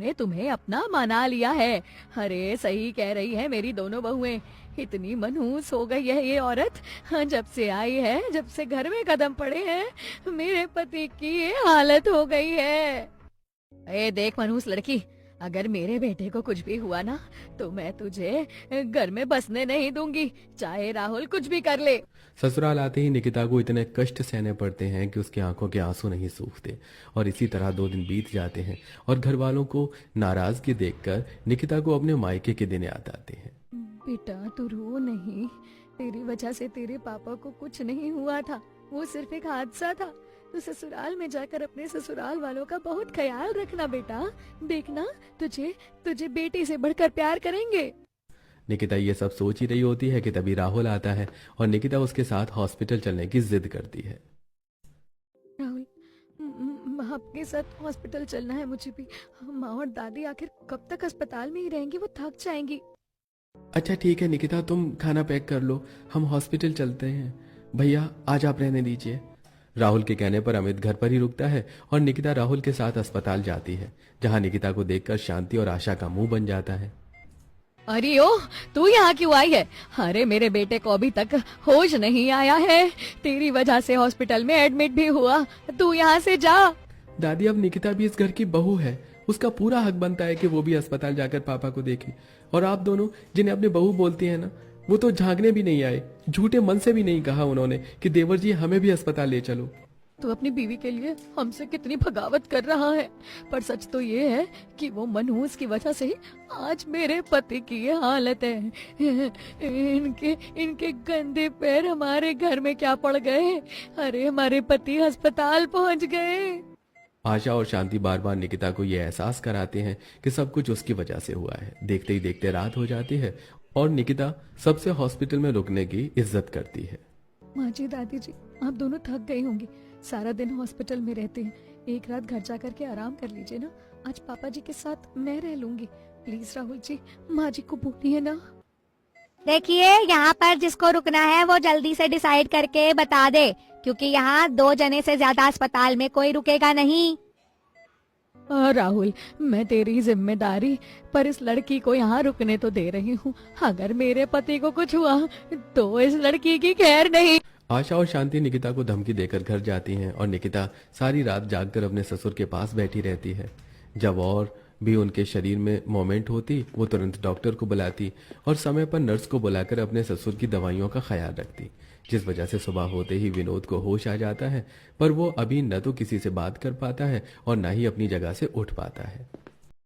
ने तुम्हें अपना मना लिया है। अरे सही कह रही है मेरी दोनों बहुएं, इतनी मनहूस हो गई है ये औरत। हाँ, जब से आई है, जब से घर में कदम पड़े हैं, मेरे पति की ये हालत हो गई है। ए देख मनहूस लड़की, अगर मेरे बेटे को कुछ भी हुआ ना तो मैं तुझे घर में बसने नहीं दूंगी, चाहे राहुल कुछ भी कर ले। ससुराल आते ही निकिता को इतने कष्ट सहने पड़ते हैं कि उसकी आंखों के आंसू नहीं सूखते। और इसी तरह 2 दिन बीत जाते हैं और घर वालों को नाराजगी देखकर निकिता को अपने मायके के दिन याद आते हैं। बेटा तू रो नहीं, तेरी वजह से तेरे पापा को कुछ नहीं हुआ था, वो सिर्फ एक हादसा था। तू ससुराल में जाकर अपने ससुराल वालों का बहुत ख्याल रखना बेटा, देखना तुझे तुझे बेटी से बढ़कर प्यार करेंगे। निकिता ये सब सोच ही रही होती है कि तभी राहुल आता है और निकिता उसके साथ हॉस्पिटल चलने की जिद करती है। राहुल, आपके साथ हॉस्पिटल चलना है मुझे भी। माँ और दादी आखिर कब तक अस्पताल में ही रहेंगी, वो थक जाएंगी। अच्छा ठीक है निकिता, तुम खाना पैक कर लो, हम हॉस्पिटल चलते हैं। भैया आज आप रहने दीजिए। राहुल के कहने पर अमित घर पर ही रुकता है और निकिता राहुल के साथ अस्पताल जाती है, जहां निकिता को देखकर शांति और आशा का मुंह बन जाता है। अरे ओ, तू यहाँ क्यों आई है? अरे मेरे बेटे को अभी तक होश नहीं आया है, तेरी वजह से हॉस्पिटल में एडमिट भी हुआ, तू यहाँ से जा। दादी अब निकिता भी इस घर की बहू है, उसका पूरा हक बनता है कि वो भी अस्पताल जाकर पापा को देखे। और आप दोनों जिन्हें अपने बहू बोलती है ना, वो तो झांकने भी नहीं आए, झूठे मन से भी नहीं कहा उन्होंने कि देवर जी हमें भी अस्पताल ले चलो। तू अपनी बीवी के लिए हमसे कितनी बगावत कर रहा है, पर सच तो ये है कि वो मनहूस की वजह से ही आज मेरे पति की ये हालत है। इनके गंदे पैर हमारे घर में क्या पड़ गए? अरे हमारे पति अस्पताल पहुंच गए। आशा और शांति बार बार निकिता को यह एहसास कराते हैं कि सब कुछ उसकी वजह से हुआ है। देखते ही देखते रात हो जाती है और निकिता सबसे हॉस्पिटल में रुकने की इज्जत करती है। माँ जी, दादी जी, आप दोनों थक गई होंगी, सारा दिन हॉस्पिटल में रहते हैं, एक रात घर जा करके आराम कर लीजिए ना। आज पापा जी के साथ मैं रह लूंगी। प्लीज राहुल जी, माँ जी को बोलिए ना। देखिए, यहाँ पर जिसको रुकना है वो जल्दी से डिसाइड करके बता दे, क्योंकि यहाँ 2 जने से ज्यादा अस्पताल में कोई रुकेगा नहीं। राहुल, मैं तेरी जिम्मेदारी पर इस लड़की को यहाँ रुकने तो दे रही हूँ, अगर मेरे पति को कुछ हुआ तो इस लड़की की खैर नहीं। आशा और शांति निकिता को धमकी देकर घर जाती हैं और निकिता सारी रात जागकर अपने ससुर के पास बैठी रहती है। जब और भी उनके शरीर में मोमेंट होती, वो तुरंत डॉक्टर को बुलाती और समय पर नर्स को बुलाकर अपने ससुर की दवाइयों का ख्याल रखती, जिस वजह से सुबह होते ही विनोद को होश आ जाता है। पर वो अभी न तो किसी से बात कर पाता है और न ही अपनी जगह से उठ पाता है।